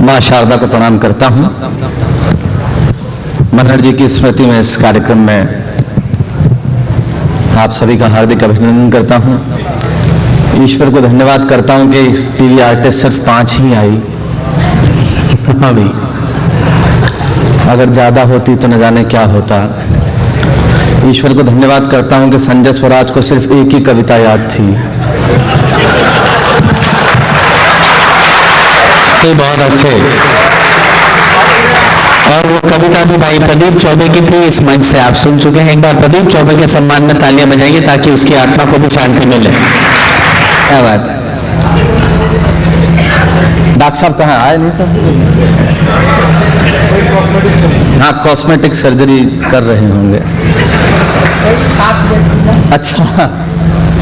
माँ शारदा को प्रणाम करता हूँ। मनहर जी की स्मृति में इस कार्यक्रम में आप सभी का हार्दिक अभिनंदन करता हूँ। ईश्वर को धन्यवाद करता हूँ कि टीवी आर्टिस्ट सिर्फ 5 ही आई। अभी अगर ज्यादा होती तो न जाने क्या होता। ईश्वर को धन्यवाद करता हूँ कि संजय स्वराज को सिर्फ एक ही कविता याद थी। तो बहुत अच्छे, और वो कविता भी भाई प्रदीप चौबे की थी। इस मंच से आप सुन चुके हैं। एक बार प्रदीप चौबे के सम्मान में तालियां बजाइए ताकि उसकी आत्मा को भी शांति मिले। क्या बात है। डॉक्टर साहब कहाँ आए? नहीं सर, हाँ कॉस्मेटिक सर्जरी कर रहे होंगे। अच्छा,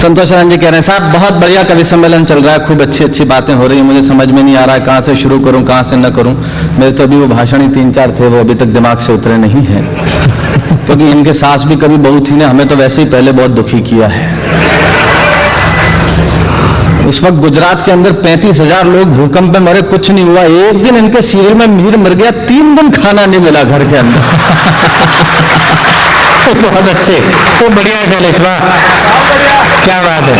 संतोष रंजन जी कह रहे हैं साहब बहुत बढ़िया कवि सम्मेलन चल रहा है, खूब अच्छी अच्छी बातें हो रही हैं। मुझे समझ में नहीं आ रहा है कहाँ से शुरू करूं कहाँ से न करूं। मेरे तो अभी वो भाषण ही 3-4 थे, वो अभी तक दिमाग से उतरे नहीं हैं, क्योंकि इनके सास भी कभी बहू थी ने हमें तो वैसे ही पहले बहुत दुखी किया है। उस वक्त गुजरात के अंदर 35,000 लोग भूकंप में मरे, कुछ नहीं हुआ। एक दिन इनके सीरियल में मीर मर गया, 3 दिन खाना नहीं मिला घर के अंदर। बहुत अच्छे, तो बढ़िया है शैलेश, वाह क्या बात है।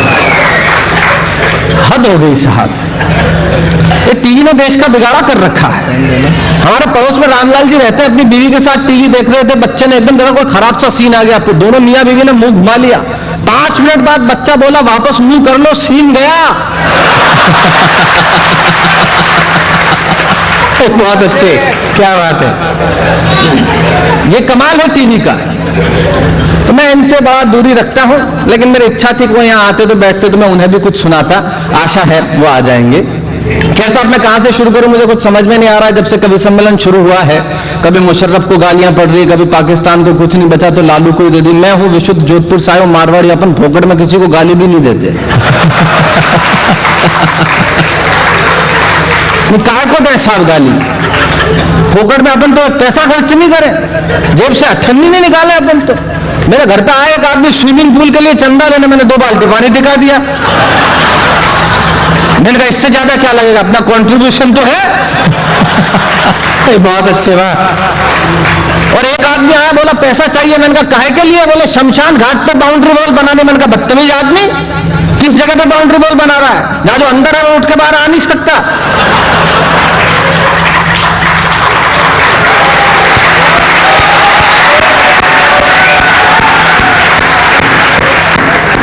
हद हो गई साहब, ये टीवी ने देश का बिगाड़ा कर रखा है। हमारे पड़ोस में रामलाल जी रहते हैं, अपनी बीवी के साथ टीवी देख रहे थे। बच्चे ने एकदम देखा कोई खराब सा सीन आ गया, दोनों मियां बीवी ने मुंह घुमा लिया। 5 मिनट बाद बच्चा बोला वापस मुंह कर लो, सीन गया। बहुत अच्छे, क्या बात है। ये कमाल है टीवी का। तो मैं इनसे बड़ा दूरी रखता हूं, लेकिन मेरी इच्छा थी कि वो यहाँ आते तो बैठते तो मैं उन्हें भी कुछ सुनाता। आशा है वो आ जाएंगे। कैसा, अब मैं कहां से शुरू करूं मुझे कुछ समझ में नहीं आ रहा है। जब से कवि सम्मेलन शुरू हुआ है, कभी मुशर्रफ को गालियां पड़ रही, कभी पाकिस्तान को कुछ नहीं बचा तो लालू को ही दे दी। मैं हूं विशुद्ध जोधपुर से आया, मारवाड़ी, अपन फोकट में किसी को गाली भी नहीं देते। कहा को दे साहब गाली, फोकट में अपन तो पैसा खर्च नहीं करें, जेब से अठन्नी नहीं निकाले अपन तो। मेरे घर पे आए एक आदमी स्विमिंग पूल के लिए चंदा लेने, मैंने 2 बाल्टी पानी टिका दिया। मैंने कहा इससे ज्यादा क्या लगेगा, अपना कंट्रीब्यूशन तो है। बहुत अच्छे, वाह। और एक आदमी आया बोला पैसा चाहिए, मैंने कहा काहे के लिए? बोले शमशान घाट पे बाउंड्री वॉल बनाने। मैंने कहा बदतमीज आदमी, किस जगह पे बाउंड्री वॉल बना रहा है? जहां जो अंदर है वो उठ के बाहर आ नहीं सकता।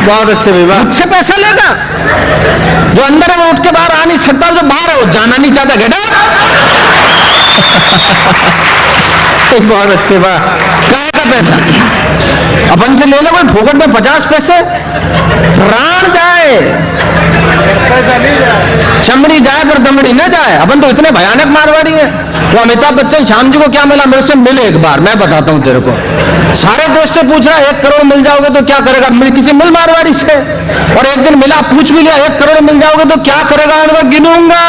बहुत अच्छे विवाह, मुझसे पैसा लेगा? जो अंदर है वो उठ के बाहर आ नहीं सकता, जो बाहर है वो जाना नहीं चाहता। गेट बहुत अच्छे, वाह। काहे का पैसा अपन से ले लो, कोई फोकट में 50 पैसे। प्राण जाए, चमड़ी जाए पर दमड़ी न जाए। अपन तो इतने भयानक मारवाड़ी है। वो अमिताभ बच्चन श्याम जी को क्या मिला? मेरे से मिले एक बार, मैं बताता हूं तेरे को। सारे देश से पूछा 1 करोड़ मिल जाओगे तो क्या करेगा? किसी मिल मारवाड़ी से। और एक दिन मिला, पूछ भी लिया 1 करोड़ मिल जाओगे तो क्या करेगा? मैं गिनूंगा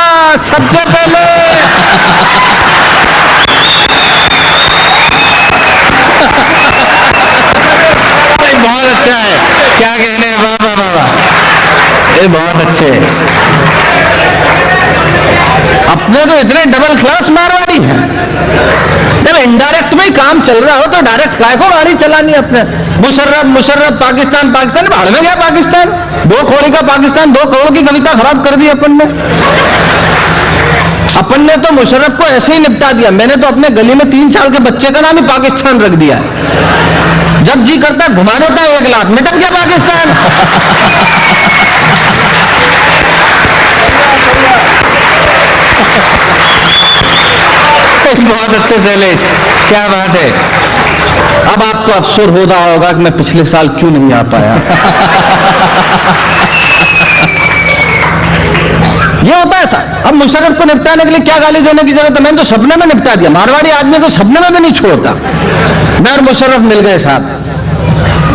सबसे पहले। बहुत अच्छा है, क्या कहने, वाह वाह वाह वाह, ये बहुत अच्छे। अपने तो इतने डबल क्लास मारवाड़ी हैं। जब इनडायरेक्ट में ही काम चल रहा हो तो डायरेक्ट काय को गाड़ी चलानी अपने। मुशर्रफ पाकिस्तान भाड़ में गया पाकिस्तान। 2 कौड़ी का पाकिस्तान, 2 करोड़ की कविता खराब कर दी अपन ने। अपन ने तो मुशर्रफ को ऐसे ही निपटा दिया। मैंने तो अपने गली में 3 साल के बच्चे का नाम ही पाकिस्तान रख दिया है। जब जी करता है घुमा देता है 1 लाख, मिटक गया पाकिस्तान। बहुत अच्छे शैलेश, क्या बात है। अब आपको अफसोस हो रहा होगा कि मैं पिछले साल क्यों नहीं आ पाया। ये होता है सर। अब मुशर्रफ को निपटाने के लिए क्या गाली देने की जरूरत है? मैंने तो सपने में निपटा दिया। मारवाड़ी आदमी को सपने में भी नहीं छोड़ता। मैं और मुशर्रफ मिल गए साहब।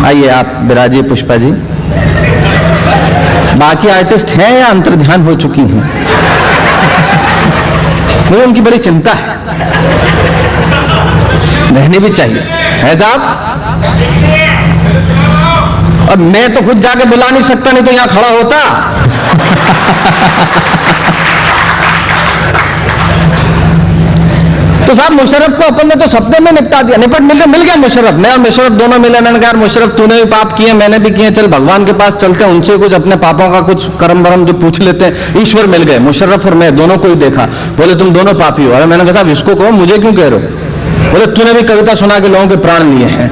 आइए आप विराजिए पुष्पा जी। बाकी आर्टिस्ट हैं या अंतर्ध्यान हो चुकी हैं? मुझे उनकी बड़ी चिंता है, रहनी भी चाहिए है साहब। और मैं तो खुद जाके बुला नहीं सकता, नहीं तो यहां खड़ा होता। तो साहब मुशर्रफ को अपन ने तो सपने में निपटा दिया, मिल गया मुशर्रफ। मैं और मुशर्रफ दोनों मिले। मैंने कहा मुशर्रफ तूने भी पाप किए, मैंने भी किए, चल भगवान के पास चलते हैं, उनसे कुछ अपने पापों का कुछ कर्म वरम जो पूछ लेते हैं। ईश्वर मिल गए, मुशर्रफ और मैं दोनों को ही देखा। बोले तुम दोनों पापी हो। अरे मैंने कहा साहब इसको कहो, मुझे क्यों कह रहे हो? बोले तूने भी कविता सुना के लोगों के प्राण लिए हैं,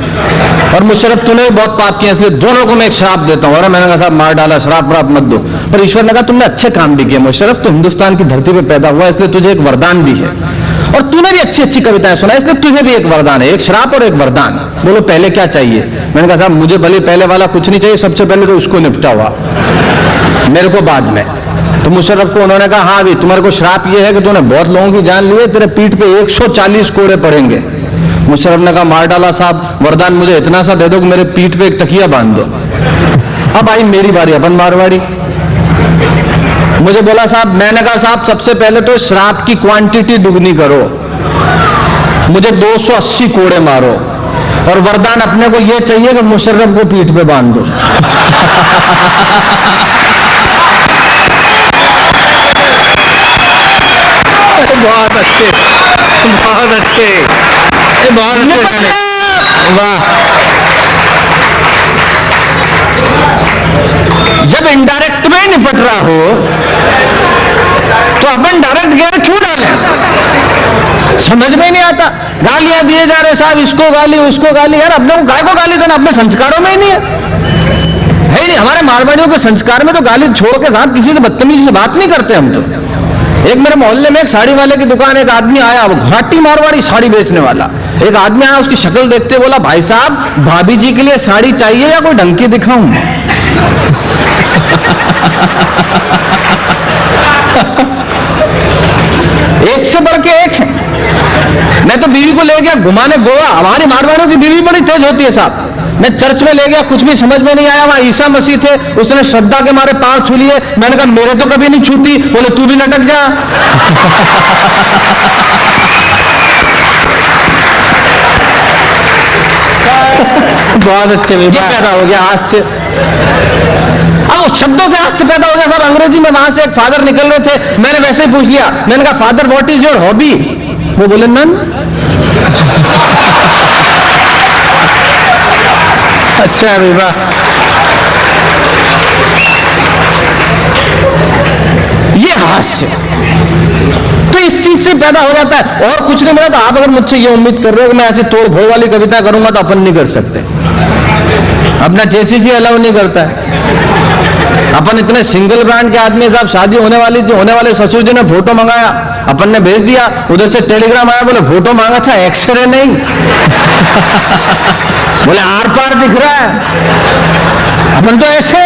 और मुशर्रफ तूने भी बहुत पाप किए, इसलिए दोनों को मैं एक श्राप देता हूं। अरे मैंने कहा साहब मार डाला, श्राप व्राप मत दो। पर ईश्वर ने कहा तुमने अच्छे काम भी किए मुशर्रफ, तो हिंदुस्तान की धरती पर पैदा हुआ इसलिए तुझे एक वरदान भी है, और तूने भी अच्छी अच्छी कविताएं सुना इसलिए तुझे भी एक वरदान है, एक श्राप और एक वरदान। बोलो पहले क्या चाहिए? मैंने कहा साहब मुझे भले पहले वाला कुछ नहीं चाहिए, सबसे पहले तो उसको निपटा हुआ, मेरे को बाद में। तो मुशर्रफ को उन्होंने कहा हाँ भी तुम्हारे को श्राप ये है कि तूने बहुत लोगों की जान ली है, तेरे पीठ पे 140 कोड़े पड़ेंगे। मुशर्रफ ने कहा मार डाला साहब, वरदान मुझे इतना सा दे दो कि मेरे पीठ पे एक तकिया बांध दो। अब आई मेरी बारी, अपन मारवाड़ी। मुझे बोला साहब, मैंने कहा साहब सबसे पहले तो श्राप की क्वांटिटी दुगनी करो, मुझे 280 कोड़े मारो, और वरदान अपने को यह चाहिए कि मुशर्रफ को पीठ पे बांध दो। बहुत अच्छे, बहुत अच्छे, बहुत अच्छे, वाह। जब इनडायरेक्ट में निपट रहा हो तो अपन डायरेक्ट गेयर क्यों डालें? समझ में नहीं आता। गालियां दिए जा रहे साहब, इसको गाली उसको गाली। यार अपने को गाय को गाली देना अपने संस्कारों में ही नहीं है ही नहीं। हमारे मारवाड़ियों के संस्कार में तो गाली छोड़ के साहब किसी से बदतमीजी से बात नहीं करते हम तो। एक मेरे मोहल्ले में एक साड़ी वाले की दुकान, एक आदमी आया, वो घाटी मारवाड़ी साड़ी बेचने वाला। एक आदमी आया, उसकी शक्ल देखते बोला भाई साहब भाभी जी के लिए साड़ी चाहिए या कोई ढंग की दिखाऊं? एक से बढ़ के एक है। मैं तो बीवी को ले गया घुमाने गोवा। हमारी मारवाड़ियों की बीवी बड़ी तेज होती है साहब। मैं चर्च में ले गया, कुछ भी समझ में नहीं आया। वहां ईसा मसीह थे, उसने श्रद्धा के मारे पांव छू लिए। मैंने कहा मेरे तो कभी नहीं छूती। बोले तू भी लटक जा। बहुत अच्छे पैदा हो गया हास्य। अब वो शब्दों से हास्य पैदा हो गया साहब। अंग्रेजी में वहां से एक फादर निकल रहे थे, मैंने वैसे ही पूछ लिया। मैंने कहा father what is your hobby? वो बोले नन। अच्छा है वाह। ये हास्य तो इस चीज से पैदा हो जाता है, और कुछ नहीं मिला। तो आप अगर मुझसे ये उम्मीद कर रहे हो कि मैं ऐसे तोड़ फोड़ वाली कविता करूंगा तो अपन नहीं कर सकते। अपना चेची जी अलाउ नहीं करता है। अपन इतने सिंगल ब्रांड के आदमी साहब, शादी होने वाली जो होने वाले ससुर जी ने फोटो मंगाया, अपन ने भेज दिया। उधर से टेलीग्राम आया, बोले फोटो मांगा था एक्सरे नहीं। बोले आर पार दिख रहा है। अपन तो ऐसे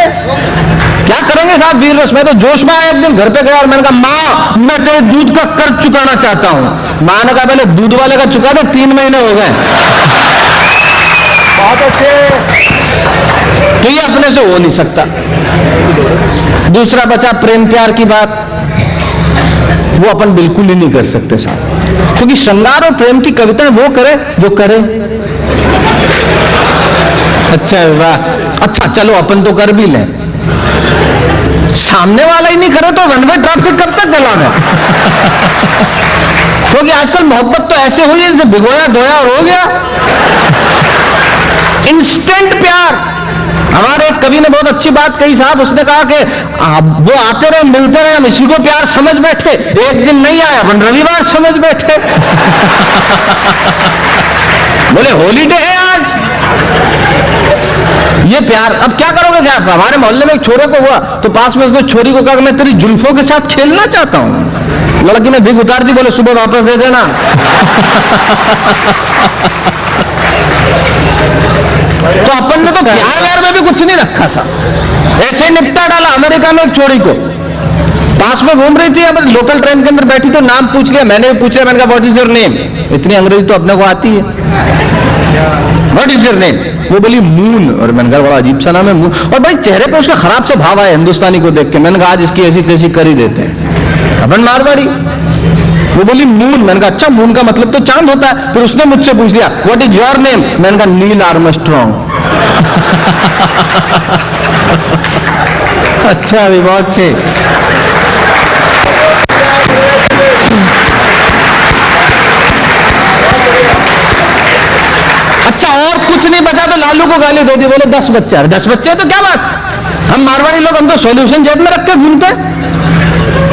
क्या करेंगे साहब वीर रस। मैं तो जोश में आया, एक दिन घर पे गया और मैंने कहा माँ मैं तेरे दूध का कर्ज चुकाना चाहता हूं। माँ ने कहा पहले दूध वाले का चुका दे, 3 महीने हो गए। बहुत अच्छे। तो ये अपने से हो नहीं सकता। दूसरा बचा प्रेम प्यार की बात, वो अपन बिल्कुल ही नहीं कर सकते साहब, क्योंकि श्रृंगार और प्रेम की कविताएं वो करे जो करे। अच्छा वाह। अच्छा चलो अपन तो कर भी लें, सामने वाला ही नहीं करे तो रनवे ट्रैफिक कब तक चलाना? क्योंकि आजकल मोहब्बत तो ऐसे हुई है जैसे भिगोया धोया और हो गया। इंस्टेंट प्यार। हमारे एक कवि ने बहुत अच्छी बात कही साहब। उसने कहा कि वो आते रहे मिलते रहे, हम इसी को प्यार समझ बैठे। एक दिन नहीं आया अपन रविवार समझ बैठे। बोले हॉलीडे है आज। ये प्यार। अब क्या करोगे? क्या हमारे मोहल्ले में एक छोरे को हुआ तो पास में उसने छोरी को कहा कि मैं तेरी जुल्फों के साथ खेलना चाहता हूं। लड़की ने भीख उतार दी, बोले सुबह वापस दे देना। तो अपन ने तो प्यार व्यार में भी कुछ नहीं रखा था, ऐसे ही निपटा डाला। अमेरिका में एक छोरी को पास में घूम रही थी, अब लोकल ट्रेन के अंदर बैठी तो नाम पूछ लिया। मैंने भी पूछ लिया, मैंने कहा व्हाट इज योर नेम? इतनी अंग्रेजी तो अपने को आती है। What is your name? वो बोली मून। और मैंने कहा बड़ा अजीब सा नाम है मून। और भाई चेहरे पे उसका खराब से भाव आया हिंदुस्तानी को देख के। मैंने कहा आज इसकी ऐसी तैसी कर ही देते हैं, अपन मारवाड़ी। वो बोली मून। मैंने कहा अच्छा मून का मतलब तो चांद होता है। फिर उसने मुझसे पूछ लिया व्हाट इज योर नेम? मैंने कहा नील आर्मस्ट्रॉन्ग। अच्छा अभी बहुत अच्छे। कुछ नहीं बचा तो लालू को गाली दे दी, बोले 10 बच्चे। अरे 10 बच्चे तो क्या बात, हम मारवाड़ी लोग, हम तो सॉल्यूशन जेब में रख के घूमते हैं।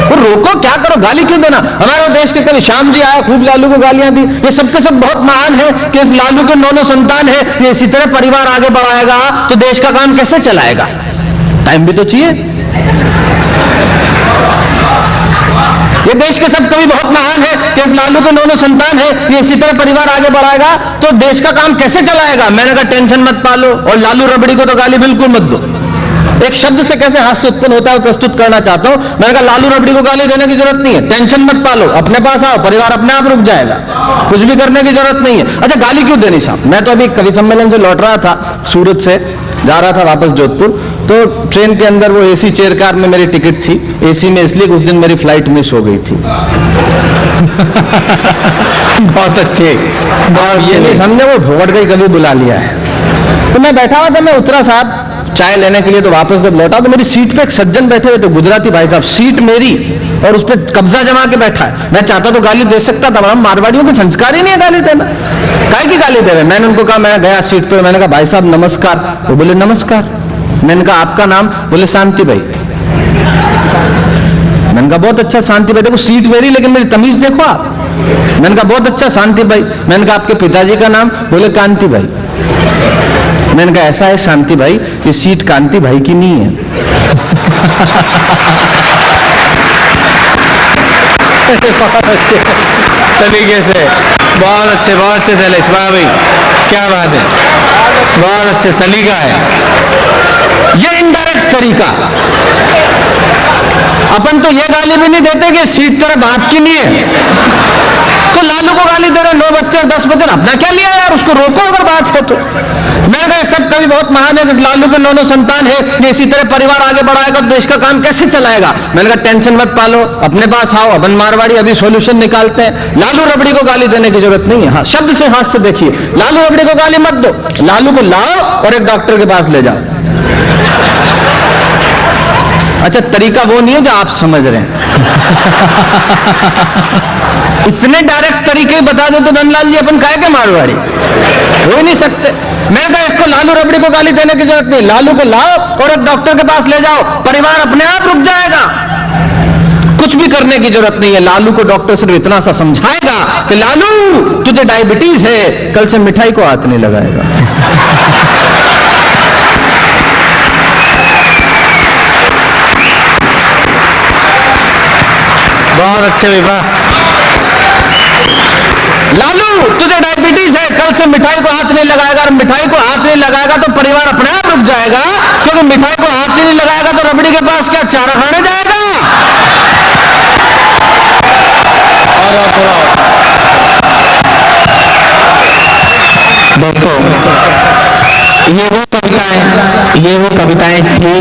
तो रोको, क्या करो, गाली क्यों देना। हमारे देश के कभी श्याम जी आया, खूब लालू को गालियां दी। ये सबके सब बहुत महान है कि इस लालू के 9 संतान है, ये इसी तरह परिवार आगे बढ़ाएगा तो देश का काम कैसे चलाएगा, टाइम भी तो चाहिए। ये देश के सब कवि बहुत महान है कि इस लालू के 9 संतान है, ये इसी तरह परिवार आगे बढ़ाएगा तो देश का काम कैसे चलाएगा। मैंने कहा टेंशन मत पालो, और लालू रबड़ी को तो गाली बिल्कुल मत दो। एक शब्द से कैसे हास्य उत्पन्न होता है प्रस्तुत करना चाहता हूं। मैंने कहा लालू रबड़ी को गाली देने की जरूरत नहीं है, टेंशन मत पालो, अपने पास आओ, परिवार अपने आप रुक जाएगा, कुछ भी करने की जरूरत नहीं है। अच्छा गाली क्यों देनी साहब। मैं तो अभी कवि सम्मेलन से लौट रहा था, सूरत से जा रहा था वापस जोधपुर, तो ट्रेन के अंदर वो एसी चेयर कार में मेरी टिकट थी, एसी में, इसलिए उस दिन मेरी फ्लाइट मिस हो गई थी। बहुत अच्छे, ये नहीं समझे वो भोगट गई कभी बुला लिया है। तो मैं बैठा हुआ था, मैं उतरा साहब चाय लेने के लिए, तो वापस जब लौटा तो मेरी सीट पे एक सज्जन बैठे हुए थे, गुजराती भाई साहब, सीट मेरी और उस पर कब्जा जमा के बैठा है। मैं चाहता तो गाली दे सकता था, हम मारवाड़ियों को संस्कार ही नहीं है गाली देना, काहे की गाली दे रहे। मैंने उनको कहा, मैं गया सीट पे, मैंने कहा भाई साहब नमस्कार, वो बोले नमस्कार। मैंने कहा आपका नाम, बोले शांति भाई। मैंने कहा बहुत अच्छा शांति भाई, देखो सीट मेरी लेकिन मेरी तमीज देखो आप। मैंने कहा बहुत अच्छा शांति भाई। मैंने कहा आपके पिताजी का नाम, बोले कांति भाई। मैंने कहा ऐसा है शांति भाई, ये सीट कांति भाई की नहीं है। बहुत अच्छे सलीके से, बहुत अच्छे शैलेश भाई, क्या बात है, बहुत अच्छे सलीका है। ये इनडायरेक्ट तरीका, अपन तो ये गाली भी नहीं देते कि सीट तेरे बाप की नहीं है, तो लालू को गाली दे रहे 9 बच्चे और 10 बच्चे, अपना क्या लिया यार, उसको रोको अगर बात है तो। मैंने कहा सब कभी बहुत महान है कि लालू के 9 संतान है, ये इसी तरह परिवार आगे बढ़ाएगा तो देश का काम कैसे चलाएगा। मैंने कहा टेंशन मत पालो, अपने पास आओ, अपन मारवाड़ी अभी सॉल्यूशन निकालते हैं। लालू रबड़ी को गाली देने की जरूरत नहीं है। हाँ, शब्द से हाथ से देखिए, लालू रबड़ी को गाली मत दो, लालू को लाओ और एक डॉक्टर के पास ले जाओ। अच्छा तरीका वो नहीं है जो आप समझ रहे हैं। इतने डायरेक्ट तरीके बता दे तो धनलाल जी अपन काहे के मारवाड़ी, हो ही नहीं सकते। मैंने कहा इसको लालू रबड़ी को गाली देने की जरूरत नहीं, लालू को लाओ और एक डॉक्टर के पास ले जाओ, परिवार अपने आप रुक जाएगा, कुछ भी करने की जरूरत नहीं है। लालू को डॉक्टर सिर्फ इतना सा समझाएगा कि लालू तुझे डायबिटीज है, कल से मिठाई को हाथ नहीं लगाएगा। बहुत अच्छे विवाह। लालू तुझे डायबिटीज है, कल से मिठाई को हाथ नहीं लगाएगा, और मिठाई को हाथ नहीं लगाएगा तो परिवार अपने आप रुक जाएगा, क्योंकि मिठाई को हाथ ही नहीं लगाएगा तो रबड़ी के पास क्या चारा खाने जाएगा। देखो ये वो कविताएं थी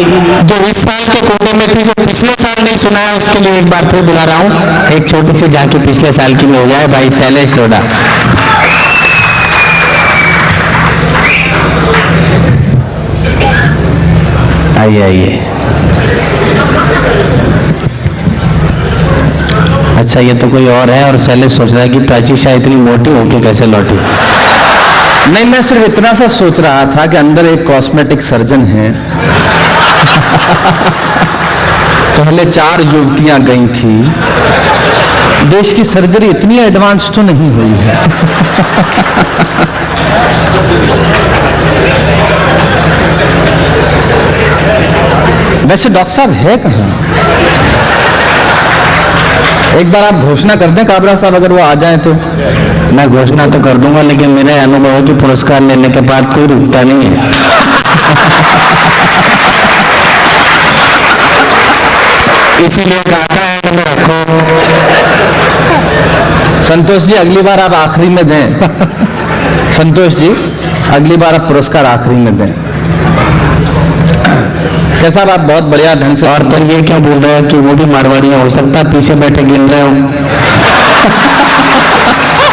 जो इस साल के कोटे में थी, जो पिछले साल नहीं सुना है उसके लिए एक बार फिर बुला रहा हूं। एक छोटी सी झांकी पिछले साल की में हो जाए, भाई शैलेश लोढ़ा। आइए आइए। अच्छा ये तो कोई और है, और शैलेश सोच रहा है कि प्राची शाह इतनी मोटी होके कैसे लौटी। नहीं, मैं सिर्फ इतना सा सोच रहा था कि अंदर एक कॉस्मेटिक सर्जन है। पहले 4 युवतियां गई थी, देश की सर्जरी इतनी एडवांस तो नहीं हुई है। वैसे डॉक्टर साहब है कहां? एक बार आप घोषणा कर दें काबरा साहब, अगर वो आ जाए तो। मैं घोषणा तो कर दूंगा, लेकिन मेरे अनुभव है कि पुरस्कार लेने के बाद कोई रुकता नहीं है। इसीलिए कहता है कि रखो। संतोष जी अगली बार आप आखिरी में दें। संतोष जी अगली बार आप पुरस्कार आखिरी में दें। कैसा आप बहुत बढ़िया ढंग से। और तो ये क्या बोल रहे हैं कि वो भी मारवाड़ियां, हो सकता है पीछे बैठे गिन रहे हो।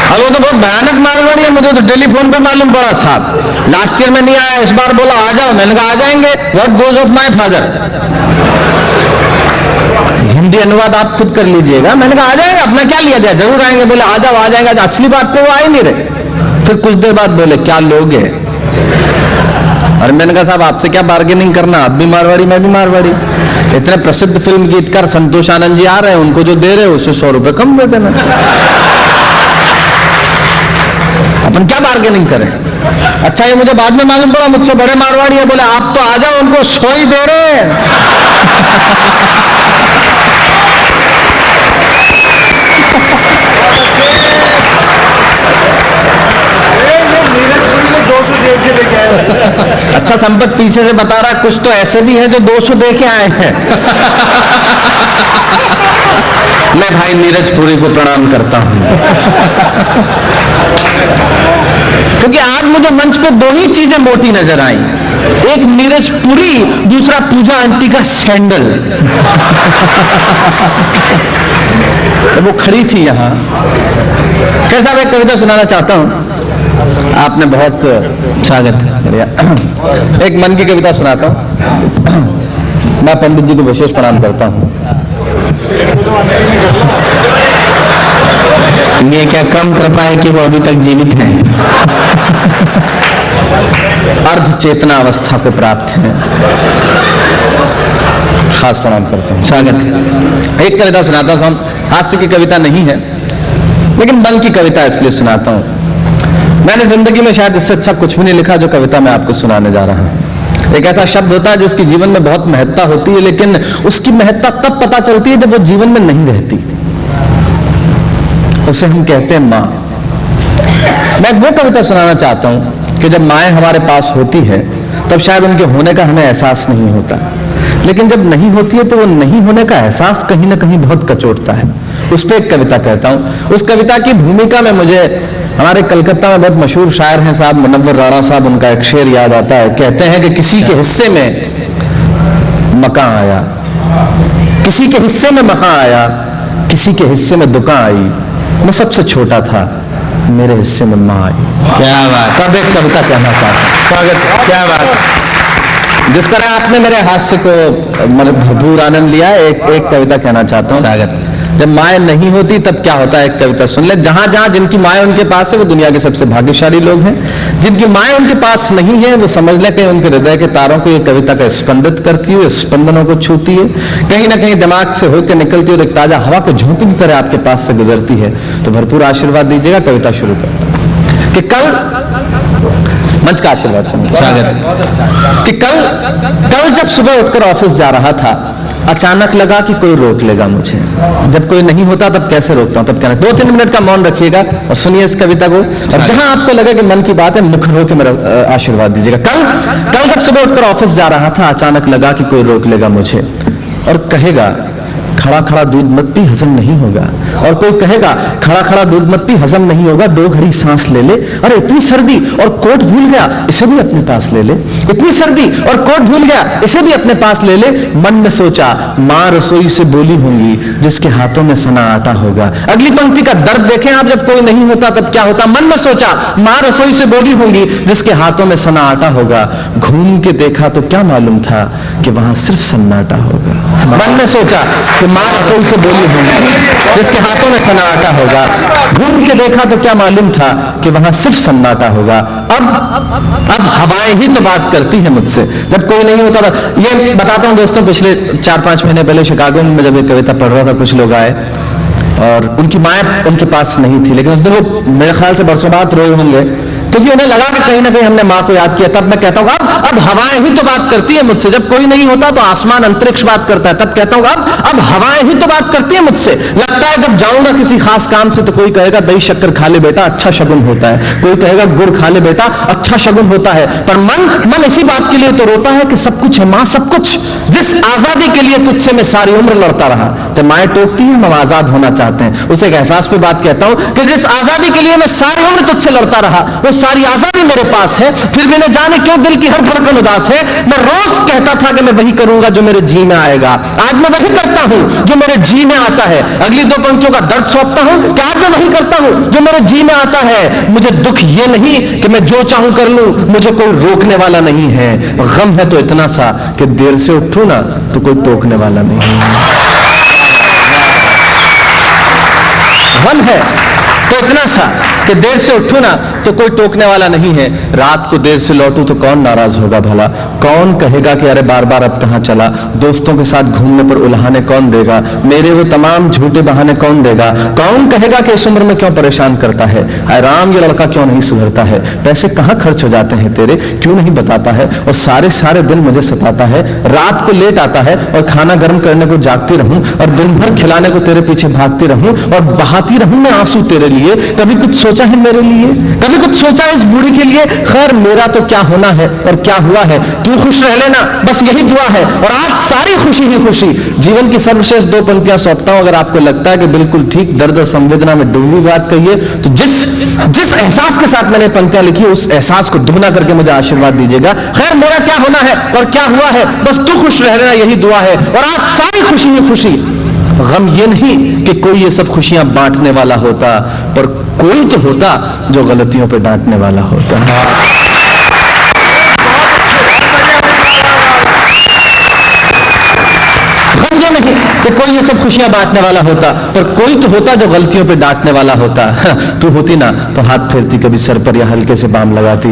अब वो तो बहुत भयानक मारवाड़ी है, मुझे तो टेलीफोन पे मालूम पड़ा साहब। लास्ट ईयर में नहीं आया, इस बार बोला आ जाओ। मैंने कहा आ जाएंगे। What goes off my father, Hindi अनुवाद आप खुद कर लीजिएगा। मैंने कहा आ जाएंगे, अपना क्या लिया जाए, जरूर आएंगे। बोले आ जाओ आ जाएंगे। असली बात पे वो आ ही नहीं रहे। फिर कुछ देर बाद बोले क्या लोग है, और मैंने कहा साहब आपसे क्या बार्गेनिंग करना, आप भी मारवाड़ी मैं भी मारवाड़ी। इतने प्रसिद्ध फिल्म गीतकार संतोष आनंद जी आ रहे हैं, उनको जो दे रहे हो उससे 100 रुपए कम दे देना। अपन क्या बार्गेनिंग करें। अच्छा ये मुझे बाद में मालूम पड़ा मुझसे बड़े मारवाड़ी है, बोले आप तो आ जाओ, उनको 100 ही दे रहे हैं। अच्छा संपत पीछे से बता रहा कुछ तो ऐसे भी है जो 200 दे के आए हैं। मैं भाई नीरज पुरी को प्रणाम करता हूं, क्योंकि आज मुझे मंच पे 2 ही चीजें मोटी नजर आई, एक नीरज पुरी, दूसरा पूजा आंटी का सैंडल। वो खड़ी थी यहां। कैसा मैं कविता सुनाना चाहता हूं, आपने बहुत स्वागत है। एक मन की कविता सुनाता हूं। मैं पंडित जी को विशेष प्रणाम करता हूं। ये क्या कम कृपा है कि वो अभी तक जीवित हैं। अर्ध चेतना अवस्था को प्राप्त हैं, खास प्रणाम करता हूं, स्वागत है। एक कविता सुनाता हूं, हास्य की कविता नहीं है लेकिन मन की कविता इसलिए सुनाता हूं। मैंने जिंदगी में शायद इससे अच्छा कुछ भी नहीं लिखा जो कविता मैं आपको सुनाने जा रहा हूं। एक ऐसा शब्द होता है जिसकी जीवन में बहुत महत्ता होती है, लेकिन उसकी महत्ता तब पता चलती है जब वो जीवन में नहीं रहती। उसे हम कहते हैं मां। मैं वो कविता सुनाना चाहता हूं कि जब माएं हमारे पास होती है तब शायद उनके होने का हमें एहसास नहीं होता, लेकिन जब नहीं होती है तो वो नहीं होने का एहसास कहीं ना कहीं बहुत कचोटता है। उस पर एक कविता कहता हूं। उस कविता की भूमिका में मुझे हमारे कलकत्ता में बहुत मशहूर शायर हैं साहब मुनव्वर राणा साहब, उनका एक शेर याद आता है। कहते हैं कि किसी के हिस्से में मकान आया, किसी के हिस्से में मकान आया, किसी के हिस्से में दुकान आई, मैं सबसे छोटा था, मेरे हिस्से में मां आई। क्या बात, तब एक कविता कहना चाहता हूं। स्वागत, क्या बात। जिस तरह आपने मेरे हास्य को भरपूर आनंद लिया, एक कविता कहना चाहता हूं। स्वागत। जब माएँ नहीं होती तब क्या होता है, एक कविता सुन ले। जहां जहां जिनकी माएँ उनके पास है वो दुनिया के सबसे भाग्यशाली लोग हैं। जिनकी माएँ उनके पास नहीं है वो समझ ले कि उनके हृदय के तारों को ये कविता का स्पंदित करती है, स्पंदनों को छूती है, कहीं ना कहीं दिमाग से होकर निकलती है और एक ताजा हवा के झोंके की तरह आपके पास से गुजरती है। तो भरपूर आशीर्वाद दीजिएगा। कविता शुरू करता कि कल मंच का आशीर्वाद स्वागत कि कल जब सुबह उठकर ऑफिस जा रहा था अचानक लगा कि कोई रोक लेगा मुझे। जब कोई नहीं होता तब कैसे रोकता हूं, तब कहना 2-3 मिनट का मौन रखिएगा और सुनिए इस कविता को। और जहां आपको लगे कि मन की बात है मुखर होकर मेरा आशीर्वाद दीजिएगा। कल जब सुबह उठकर ऑफिस जा रहा था अचानक लगा कि कोई रोक लेगा मुझे और कहेगा खड़ा खड़ा दूध मत पी, हजम नहीं होगा। और कोई कहेगा खड़ा खड़ा दूध मत पी, हजम नहीं होगा, 2 घड़ी सांस ले ले। अरे इतनी सर्दी और कोट भूल गया, इसे भी अपने पास ले ले। इतनी सर्दी और कोट भूल गया, इसे भी अपने पास ले ले। मन में सोचा मां रसोई से बोली होंगी, जिसके हाथों में सना आटा होगा। अगली पंक्ति का दर्द देखें आप, जब कोई नहीं होता तब क्या होता। मन में सोचा मां रसोई से बोली होंगी, जिसके हाथों में सना आटा होगा। घूम के देखा तो क्या मालूम था कि वहां सिर्फ सन्नाटा होगा। मन में सोचा कि मां रसोई से बोली होंगी, जिसके हाथों में सना आटा होगा। घूम के देखा तो क्या मालूम था कि वहां सिर्फ सन्नाटा होगा। अब हवाएं ही तो बात करती है मुझसे, जब कोई नहीं होता था। ये बताता हूं दोस्तों, पिछले 4-5 महीने पहले शिकागो में जब एक कविता पढ़ रहा था, कुछ लोग आए और उनकी माएँ उनके पास नहीं थी, लेकिन उस दिन वो मेरे ख्याल से बरसों बाद रोए होंगे क्योंकि उन्हें लगा कि कहीं ना कहीं हमने मां को याद किया। तब मैं कहता हूं अब हवाएं ही तो बात करती है मुझसे। जब कोई नहीं होता तो आसमान अंतरिक्ष बात करता है, तब कहता हूं अब हवाएं ही तो बात करती है मुझसे। लगता है जब जाऊंगा किसी खास काम से तो कोई कहेगा दही शक्कर खा ले बेटा, अच्छा शगुन होता है। कोई कहेगा गुड़ खा ले बेटा, अच्छा शगुन होता है। पर मन इसी बात के लिए तो रोता है कि सब कुछ है मां, सब कुछ। जिस आजादी के लिए तुझसे मैं सारी उम्र लड़ता रहा। जब माएँ टोकती हैं हम आजाद होना चाहते हैं, उसे एक एहसास पे बात कहता हूं कि जिस आजादी के लिए मैं सारी उम्र तुझसे लड़ता रहा, वो सारी आजादी मेरे पास है, फिर भी न जाने क्यों दिल की हर धड़कन उदास है। मैं रोज कहता था कि मैं वही करूंगा जो मेरे जी में आएगा। आज मैं वही करता हूं जो मेरे जी में आता है। अगली 2 पंक्तियों का दर्द सौंपता हूं कि आज मैं वही करता हूं जो मेरे जी में आता है। मुझे दुख ये नहीं कि मैं जो चाहूं कर लूं, मुझे कोई रोकने वाला नहीं है। गम है तो इतना सा कि देर से उठूं ना तो कोई टोकने वाला नहीं है। गम है तो इतना सा कि देर से उठूं ना तो कोई टोकने वाला नहीं है। रात को देर से लौटूं तो कौन नाराज होगा भला? कौन कहेगा कि अरे बार बार अब कहां चला? दोस्तों के साथ घूमने पर उल्हाने कौन देगा? मेरे वो तमाम झूठे बहाने कौन देगा? कौन कहेगा कि इस उम्र में क्यों परेशान करता है? आराम ये लड़का क्यों नहीं सुधरता है? पैसे कहां खर्च हो जाते हैं तेरे, क्यों नहीं बताता है? और सारे सारे दिन मुझे सताता है, रात को लेट आता है और खाना गर्म करने को जागती रहूं और दिन भर खिलाने को तेरे पीछे भागती रहूं और बहाती रहूं मैं आंसू तेरे लिए। कभी कुछ सोचा है मेरे लिए? कभी कुछ सोचा है इस बूढ़ी के लिए? खैर मेरा तो क्या होना है और क्या हुआ है, तू खुश रह लेना, बस यही दुआ है। और आज सारी खुशी ही खुशी। जीवन की सर्वश्रेष्ठ 2 पंक्तियां सौंपता हूं, अगर आपको लगता है कि बिल्कुल ठीक दर्द और संवेदना में डूबी बात कहिए तो जिस एहसास के साथ मैंने पंक्तियां लिखी उस एहसास को दुगना करके मुझे आशीर्वाद दीजिएगा। खैर मेरा क्या होना है और क्या हुआ है, बस तू खुश रह लेना, यही दुआ है। और आज सारी खुशी ही खुशी। गम ये नहीं कि कोई ये सब खुशियां बांटने वाला होता, पर कोई तो होता जो गलतियों पे डांटने वाला होता। गम ये नहीं कि कोई ये सब खुशियां बांटने वाला होता, पर कोई तो होता जो गलतियों पे डांटने वाला होता। तू होती ना तो हाथ फेरती, कभी सर पर या हल्के से बाम लगाती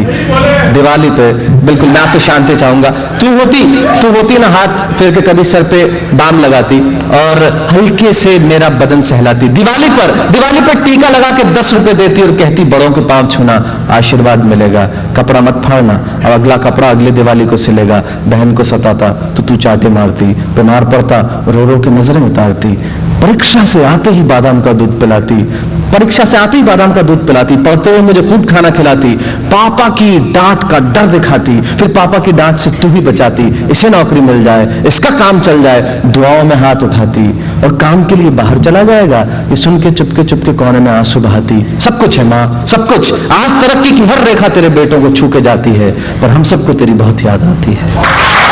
दिवाली पे। बिल्कुल मैं आपसे शांति चाहूंगा। तू होती ना हाथ फेर के कभी सर पे बाम लगाती और हल्के से मेरा बदन सहलाती। दिवाली पर टीका लगा के 10 रुपए देती और कहती बड़ों के पांव छूना, आशीर्वाद मिलेगा, कपड़ा मत फाड़ना, और अगला कपड़ा अगले दिवाली को सिलेगा। बहन को सताता तो तू चाटे मारती, बीमार पड़ता रो रो के नजरें उतारती। परीक्षा से आते ही बादाम का दूध पिलाती, पढ़ते हुए मुझे खूब खाना खिलाती, पापा की डांट का डर दिखाती, फिर पापा की डांट से तू ही बचाती। इसे नौकरी मिल जाए, इसका काम चल जाए, दुआओं में हाथ उठाती। और काम के लिए बाहर चला जाएगा, ये सुन के चुपके चुपके कोने में आंसू बहाती। सब कुछ है माँ, सब कुछ। आज तरक्की की हर रेखा तेरे बेटों को छू के जाती है, पर हम सबको तेरी बहुत याद आती है।